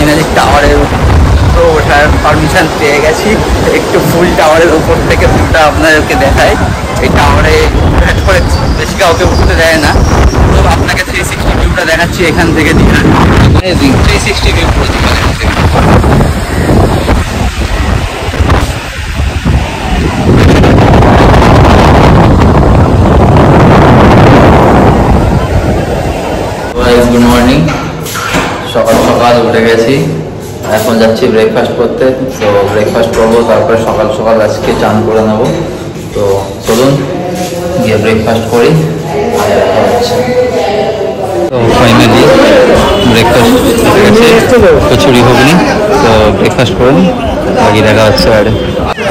Finally টাওয়ারের উপরে ওঠার পারমিশন পেয়ে গেছি। একটু ফুল টাওয়ারের উপর থেকে ভিউটা আপনাদেরকে দেখায়। এই টাওয়ারে করে বেশি কাউকে উঠতে দেয় না, তো আপনাকে 360 ভিউটা দেখাচ্ছি এখান থেকে। দীঘার 360 ভিউ পুরো দীঘা দেখাচ্ছি। গুড মর্নিং, সকাল সকাল উঠে গেছি, এখন যাচ্ছি ব্রেকফাস্ট করতে। তো ব্রেকফাস্ট করবো, তারপরে সকাল সকাল আজকে চান করে নেব। তো চলুন গিয়ে ব্রেকফাস্ট করি, দেখা হচ্ছে। তো ফাইনালি ব্রেকফাস্ট হয়ে গেছে, কচুরি ঘুগনি। তো ব্রেকফাস্ট করুন, বাকি দেখা হচ্ছে। আর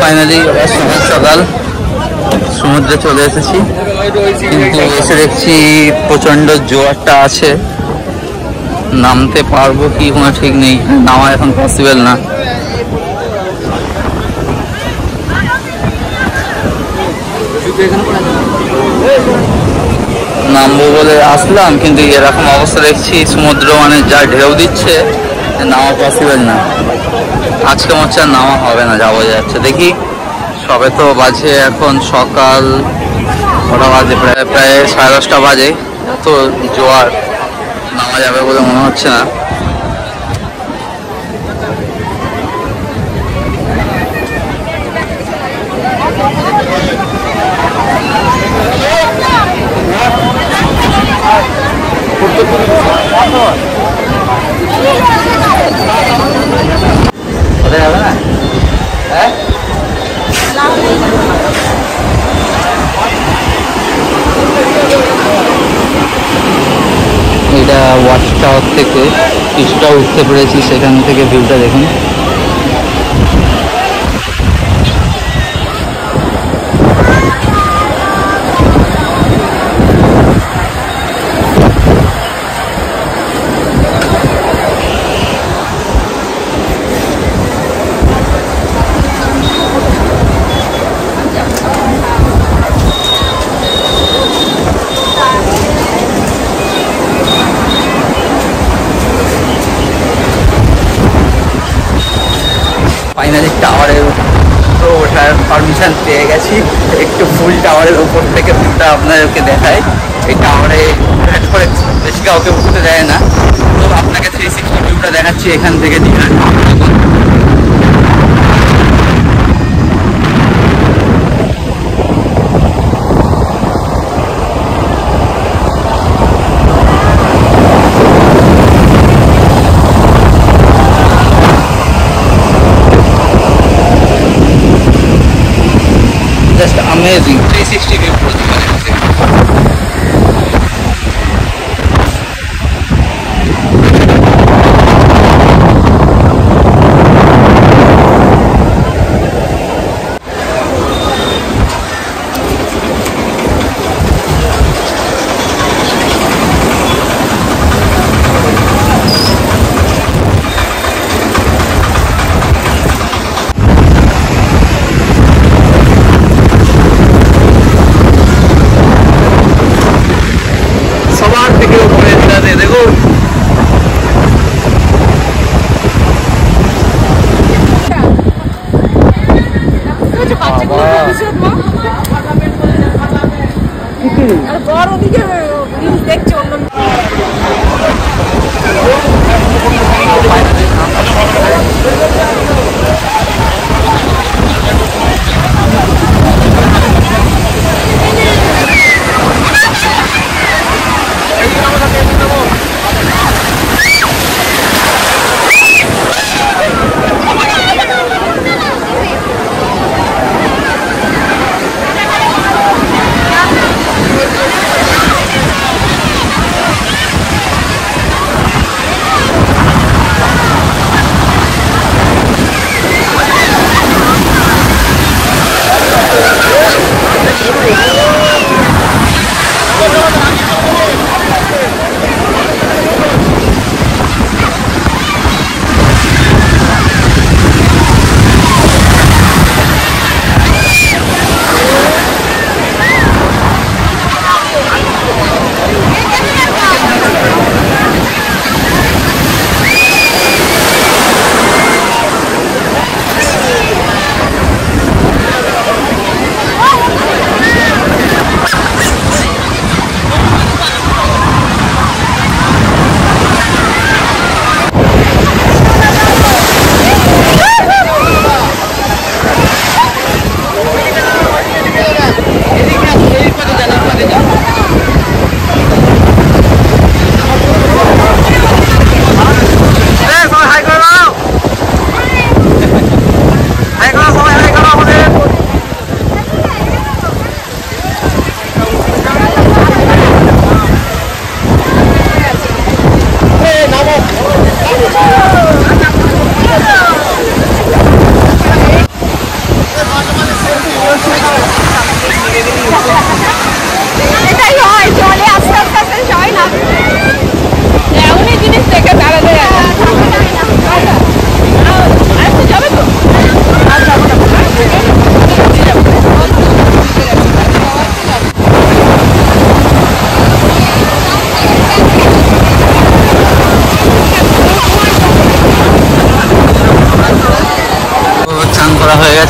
ফাইনালি সকাল সকাল সমুদ্রে চলে এসেছি, কিন্তু এসে দেখছি প্রচণ্ড জোয়ারটা আছে। নামতে পারবো কি কোনো ঠিক নেই, নামা এখন পসিবল না। নামবো বলে আসলাম, কিন্তু এরকম অবস্থা দেখছি সমুদ্র মানে যা ঢেউ দিচ্ছে, নামা পসিবল না। আজকে মনে হচ্ছে নামা হবে না, যাবো যাচ্ছে। দেখি, সবে তো বাজে এখন সকাল কটা বাজে, প্রায় 10:30 বাজে। এত জোয়ার, নামা যাবে বলে মনে হচ্ছে না। কোথায় যাবে না? হ্যাঁ, এটা ওয়াচ টাওয়ার থেকে কিছুটা উঠতে পেরেছি, সেখান থেকে ভিউটা দেখুন। ফাইনালি টাওয়ারের উপরে ওঠার পারমিশন পেয়ে গেছি। একটু ফুল টাওয়ারের উপর থেকে ভিউটা আপনাদেরকে দেখায়। এই টাওয়ারে করে বেশি কাউকে উঠতে দেয় না, তো আপনাকে 360 ভিউটা দেখাচ্ছি এখান থেকে। দীঘার just amazing 360 view পুরো দীঘা দেখতে।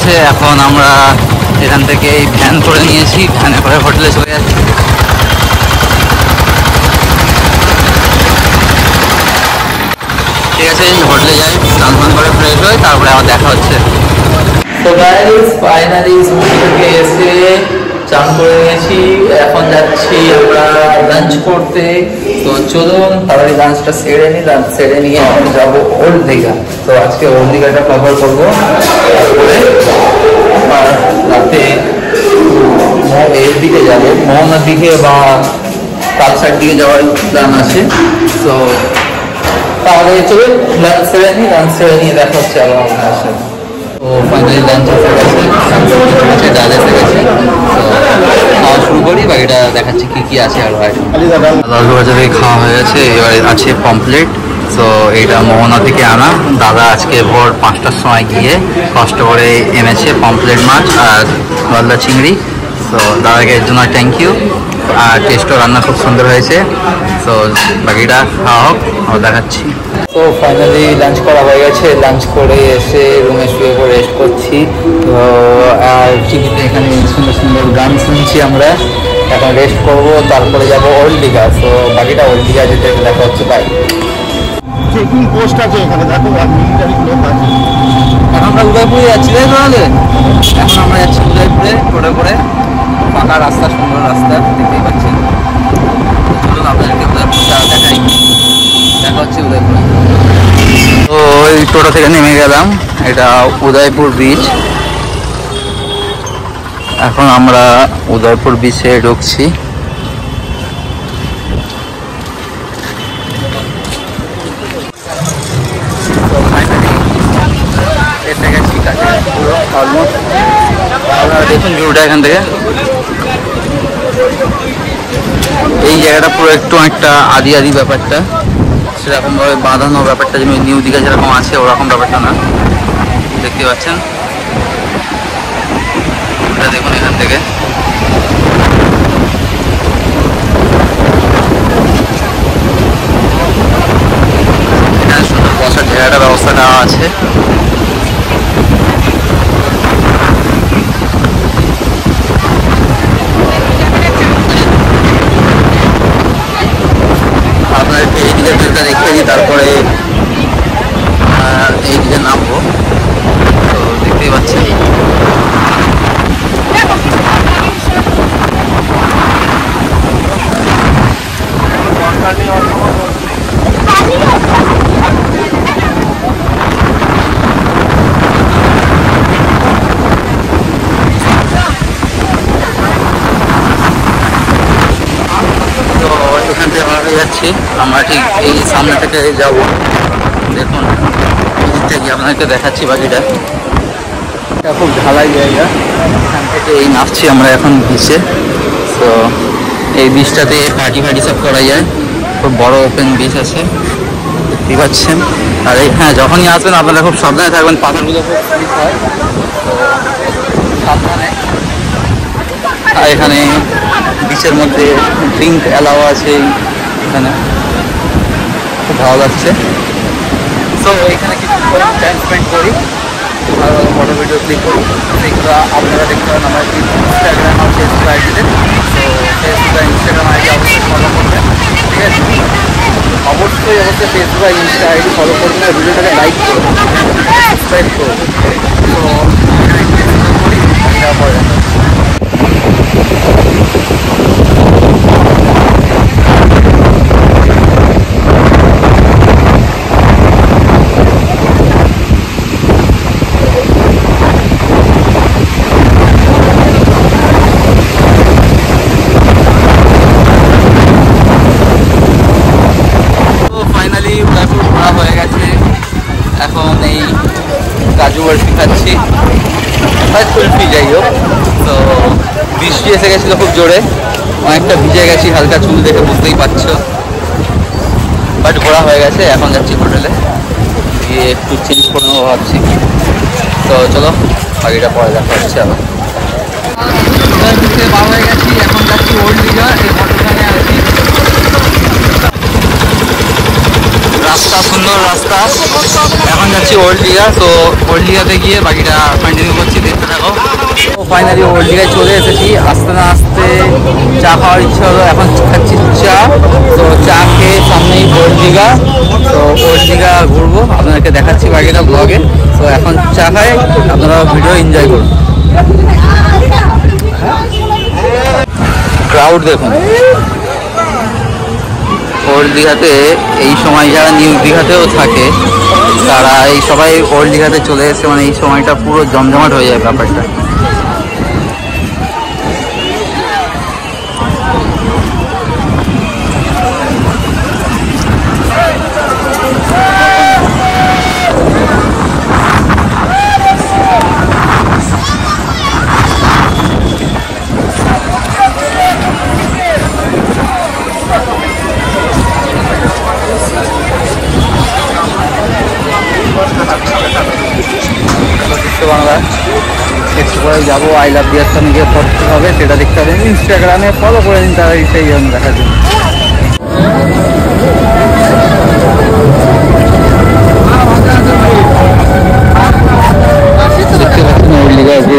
গেছে। এখন আমরা এখান থেকে এই ভ্যান করে নিয়েছি, ভ্যানে করে হোটেলে চলে যাচ্ছি। ঠিক আছে, হোটেলে যাই, স্নান ফান করে ফ্রেশ হই, তারপরে আবার দেখা হচ্ছে। তো গাইস ফাইনালি স্কুল থেকে এসে চান করে নিয়েছি, এখন যাচ্ছি আমরা লাঞ্চ করতে। তো চলুন তাড়াতাড়ি লাঞ্চটা সেরে নিই, লাঞ্চ সেরে নিয়ে এখন যাবো ওল্ড দীঘা। তো আজকে ওল্ড দীঘাটা কভার করবো, তারপরে আর রাতে এর দিকে যাবো, মোহনার দিকে বা কালসার দিকে যাওয়ার প্ল্যান আছে। তো তাহলে চলুন লাঞ্চ সেরে নিই, লাঞ্চ সেরে নিয়ে দেখা হচ্ছে আবার আপনার সাথে। তো ফাইনালি লাঞ্চ এসে গেছে, ডাল এসে গেছে। তো খাওয়া শুরু করি, বাকিটা দেখাচ্ছি কী কী আছে আর আইটেম। লালবাজারে খাওয়া হয়ে গেছে, এবার আছে পমপ্লেট। তো এইটা মোহনা থেকে আনা, দাদা আজকে ভোর 5টার সময় গিয়ে কষ্ট করে এনেছে পমপ্লেট মাছ আর গলদা চিংড়ি। তো দাদাকে এর জন্য থ্যাংক ইউ। আর টেস্টও রান্না খুব সুন্দর হয়েছে। তো বাকিটা খাওয়া হোক, আবার দেখাচ্ছি। তো ফাইনালি লাঞ্চ করা হয়ে গেছে, লাঞ্চ করে এসে রুমে শুয়ে পড়ে রেস্ট করছি। তো আর টিভিতে এখানে সুন্দর সুন্দর গান শুনছি আমরা। এখন রেস্ট করব, তারপরে যাব ওল্ড দীঘা। তো বাকিটা ওল্ড দীঘা যেতে দেখা হচ্ছে। বাই। চেকিং পোস্ট আছে এখানে, দেখো মিলিটারি লোক আছে। এখন আমরা উদয়পুরে যাচ্ছি, তাই তাহলে এখন আমরা যাচ্ছি উদয়পুরে টোটো করে। পাকা রাস্তা, সুন্দর রাস্তা দেখতেই পাচ্ছেন। চলুন আপনাদেরকে উদয়পুরটা দেখাই, দেখা হচ্ছে উদয়পুরে। তো ওই টোটো থেকে নেমে গেলাম, এটা উদয়পুর বিচ। এখন আমরা উদয়পুর বিচে ঢুকছি। দেখুন ভিউটা এখান থেকে, এই জায়গাটা পুরো একটু একটা আদি আদি ব্যাপারটা, সেরকম ভাবে বাঁধানো ব্যাপারটা যেমন নিউ দীঘা যেরকম আছে ওরকম ব্যাপারটা না। দেখতে পাচ্ছেন এটা, দেখুন এখান থেকে এখানে সুন্দর বসার জায়গাটার ব্যবস্থা নেওয়া আছে। আপনাদেরকে এই দিকের ভিউটা দেখিয়ে দিই, তারপরে এই দিকে নামবো। তো দেখতেই পাচ্ছেন যাচ্ছি আমরা, ঠিক এই সামনে থেকে যাব। দেখুন এদিকটা গিয়ে আপনাকে দেখাচ্ছি বাকিটা। এটা খুব ঢালাই জায়গা, এখান থেকে এই নামছি আমরা এখন বিচে। তো এই বিচটাতে পার্টি ফার্টি সব করা যায়, খুব বড় ওপেন বিচ আছে দেখতে পাচ্ছেন। আর হ্যাঁ, যখনই আসবেন আপনারা খুব সাবধানে থাকবেন, পাথরগুলো খুব স্লিপ হয়, তো সাবধানে। আর এখানে বিচের মধ্যে ড্রিঙ্ক অ্যালাউ আছে, এখানে খুব ভালো লাগছে। সো এখানে কিছু টাইম স্পেন্ড করি, ভালো ভালো ফটো ভিডিও ক্লিক করি। সেগুলো আপনারা দেখতে পারেন আমার ইনস্টাগ্রাম আর ফেসবুক আইডিতে। তো ফেসবুক আর ইনস্টাগ্রাম আইডি অবশ্যই ফলো করবেন, ঠিক আছে? অবশ্যই ফেসবুক আর ইনস্টা আইডি ফলো করবেন, আর ভিডিওটাকে লাইক করবেন, সাবস্ক্রাইব করবেন। তো করি তারপরে কাজু বরফি খাচ্ছি, কুলফি যাই হোক। তো বৃষ্টি এসে গেছিলো খুব জোরে, অনেকটা ভিজে গেছি, হালকা চুল দেখে বুঝতেই পারছো। বাট ঘোরা হয়ে গেছে, এখন যাচ্ছি হোটেলে গিয়ে একটু চেঞ্জ করে নেবো ভাবছি। তো চলো বাকিটা পরে দেখা হচ্ছে। আবার বার হয়ে গেছি, এখন যাচ্ছি ওল্ড দীঘা। এই হোটেলখানে আছি, রাস্তা, সুন্দর রাস্তা। এখন যাচ্ছি ওল্ড দীঘা, তো ওল্ড দীঘাতে গিয়ে বাকিটা কন্টিনিউ করছি, দেখতে থাকো। তো ফাইনালি ওল্ড দীঘায় চলে এসেছি। আসতে না আসতে চা খাওয়ার ইচ্ছা হলো, এখন খাচ্ছি চা। তো চা খেয়ে সামনেই ওল্ড দীঘা, তো ওল্ড দীঘা ঘুরবো, আপনাদেরকে দেখাচ্ছি বাকিটা ব্লগে। তো এখন চা খাই, আপনারা ভিডিও এনজয় করুন। ক্রাউড দেখুন ওল্ড দীঘাতে। এই সময় যারা নিউ দীঘাতেও থাকে তারা এই সবাই ওল্ড দীঘাতে চলে এসে, মানে এই সময়টা পুরো জমজমাট হয়ে যায় ব্যাপারটা। বাংলা একটু পরে যাবো, আই লাভ দিয়ার সামনে গিয়ে ফটো হবে, সেটা দেখতে হবে। ইনস্টাগ্রামে ফলো করে নিন তারা সেই জন্য দেখার জন্য। দেখতে পাচ্ছেন ওল্ড দীঘা আছে,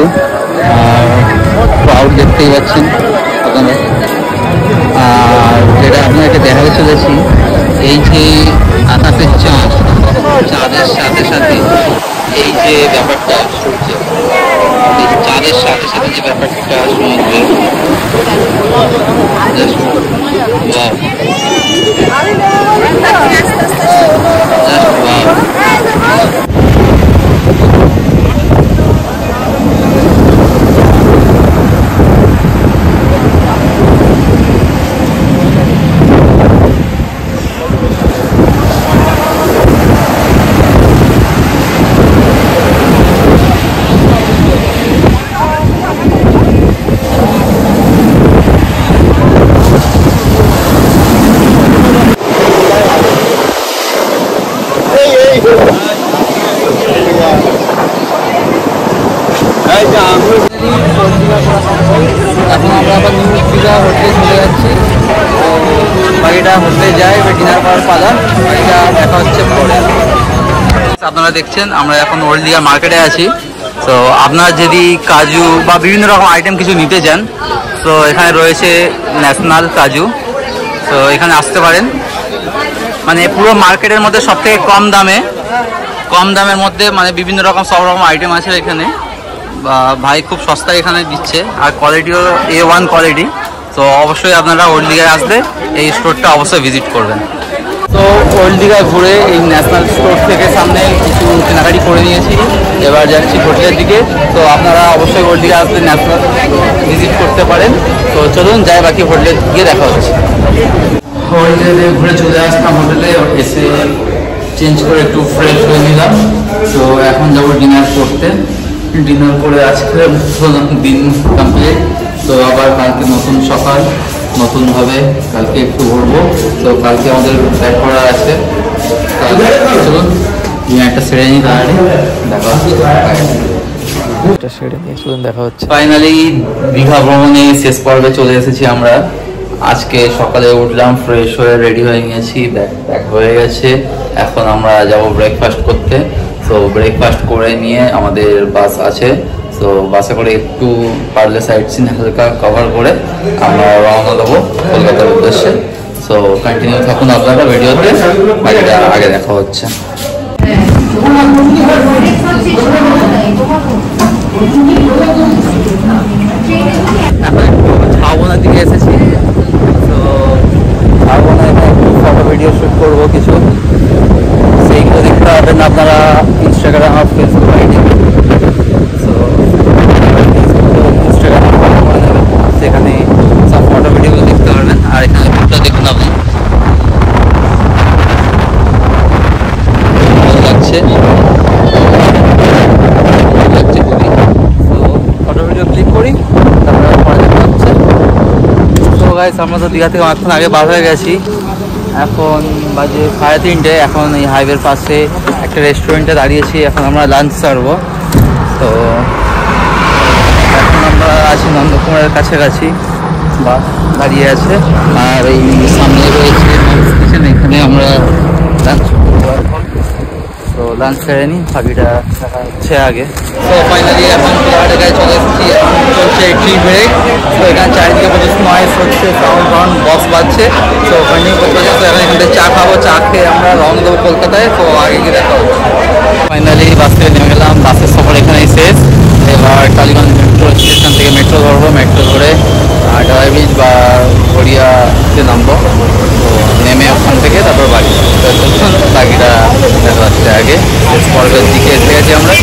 ক্রাউড দেখতেই পাচ্ছেন আপনারা। আর যেটা আপনাকে দেখাতে চলেছি, এই যে আকাশের চাঁদ, চাঁদের সাথে সাথে এই যে ব্যাপারটা সূর্য, এই চাঁদের সাথে সাথে যে ব্যাপারটা সমুদ্রে, এখন আমরা আবার নিউ দীঘা হোটেলে চলে যাচ্ছি। বাকিটা হোটেলে যাই, ডিনার করার পালা, বাকিটা দেখা হচ্ছে পরে। আপনারা দেখছেন আমরা এখন ওল্ড দীঘা মার্কেটে আছি। তো আপনারা যদি কাজু বা বিভিন্ন রকম আইটেম কিছু নিতে চান, তো এখানে রয়েছে ন্যাশনাল কাজু, তো এখানে আসতে পারেন। মানে পুরো মার্কেটের মধ্যে সবথেকে কম দামের মধ্যে মানে বিভিন্ন রকম সব রকম আইটেম আছে এখানে। ভাই খুব সস্তায় এখানে দিচ্ছে, আর কোয়ালিটিও A1 কোয়ালিটি। তো অবশ্যই আপনারা ওল্ড দীঘায় আসলে এই স্টোরটা অবশ্যই ভিজিট করবেন। তো ওল্ড দীঘা ঘুরে এই ন্যাশনাল স্টোর থেকে সামনে কিছু কেনাকাটি করে নিয়েছি, এবার যাচ্ছি হোটেলের দিকে। তো আপনারা অবশ্যই ওল্ড দীঘা আসলে ন্যাশনাল ভিজিট করতে পারেন। তো চলুন যাই, বাকি হোটেলের গিয়ে দেখা হচ্ছে। হোটেলে ঘুরে চলে আসলাম, হোটেলে এসে চেঞ্জ করে একটু ফ্রেশ হয়ে নিলাম। তো এখন যাবো ডিনার করতে। ডিনার করে আজকে দিন কমপ্লিট। তো আবার কালকে নতুন সকাল, নতুনভাবে কালকে একটু ঘুরবো। তো কালকে আমাদের ব্যাক করার আছে। চলুন ডিনারটা সেরে নিই, তাহলে দেখা হচ্ছে। ফাইনালি দীঘা ভ্রমণে শেষ পর্বে চলে এসেছি আমরা। আজকে সকালে উঠলাম, ফ্রেশ হয়ে রেডি হয়ে নিয়েছি, ব্যাগ হয়ে গেছে। এখন আমরা যাব ব্রেকফাস্ট করতে। তো ব্রেকফাস্ট করে নিয়ে আমাদের বাস আছে, তো বাসে করে একটু পারলে সাইড সিন হালকা কভার করে আমরা রওনা দেবো কলকাতার উদ্দেশ্যে। সো কন্টিনিউ থাকুন আপনারা ভিডিওতে, বাকিটা আগে দেখা হচ্ছে। এখন একটু ঝাউবনের দিকে এসেছি। তো ঝাউবনে একটু ফটো ভিডিও শ্যুট করবো কিছু, সেইগুলো দেখতে পাবেন আপনারা ইনস্টাগ্রাম আর ফেসবুক আইডি। তো ইনস্টাগ্রাম করে নেবেন, সেখানে সব ফটো ভিডিওগুলো দেখতে পারবেন। আর এখানে ভিউটা দেখুন আপনি, ভালো লাগছে খুবই। তো ফটো ভিডিও ক্লিক করি, তারপরে পরে দেখা হচ্ছে। তো গাইস আমরা তো দীঘা থেকে অনেকক্ষণ আগে বার হয়ে গেছি, এখন বাজে 3:30। এখন এই হাইওয়ের পাশে একটা রেস্টুরেন্টে দাঁড়িয়েছি, এখন আমরা লাঞ্চ সারবো। তো এখন আমরা আছি নন্দকুমারের কাছাকাছি, বাস দাঁড়িয়ে আছে। আর এই সামনে রয়েছে কিচেন, এখানে আমরা লাঞ্চ লাঞ্চ সেরে নিই, বাকিটা দেখা হচ্ছে আগে। তো ফাইনালি এখন জায়গায় চলে এসেছি, এখন চলছে টি ব্রেক। তো এখানে চারিদিকে প্রচুর নয়েজ হচ্ছে, সাউন্ড বক্স বাজছে। তো ফাইনালি করতে তো এখন এখান থেকে চা খাবো, চা খেয়ে আমরা রওনা দেবো কলকাতায়। তো আগে গিয়ে দেখা হবে। ফাইনালি বাস থেকে নেমে গেলাম, বাসের সফর এখানেই শেষ। এবার টালিগঞ্জ মেট্রো স্টেশন থেকে মেট্রো ধরবো, মেট্রো ধরে ডাওয়াই ব্রিজ বা গড়িয়াতে নামবো। তো নেমে ওখান থেকে তারপর বাড়ি। তো বাকিটা দেখা যাচ্ছে আগে। পরের দিকে এসে গেছি আমরা।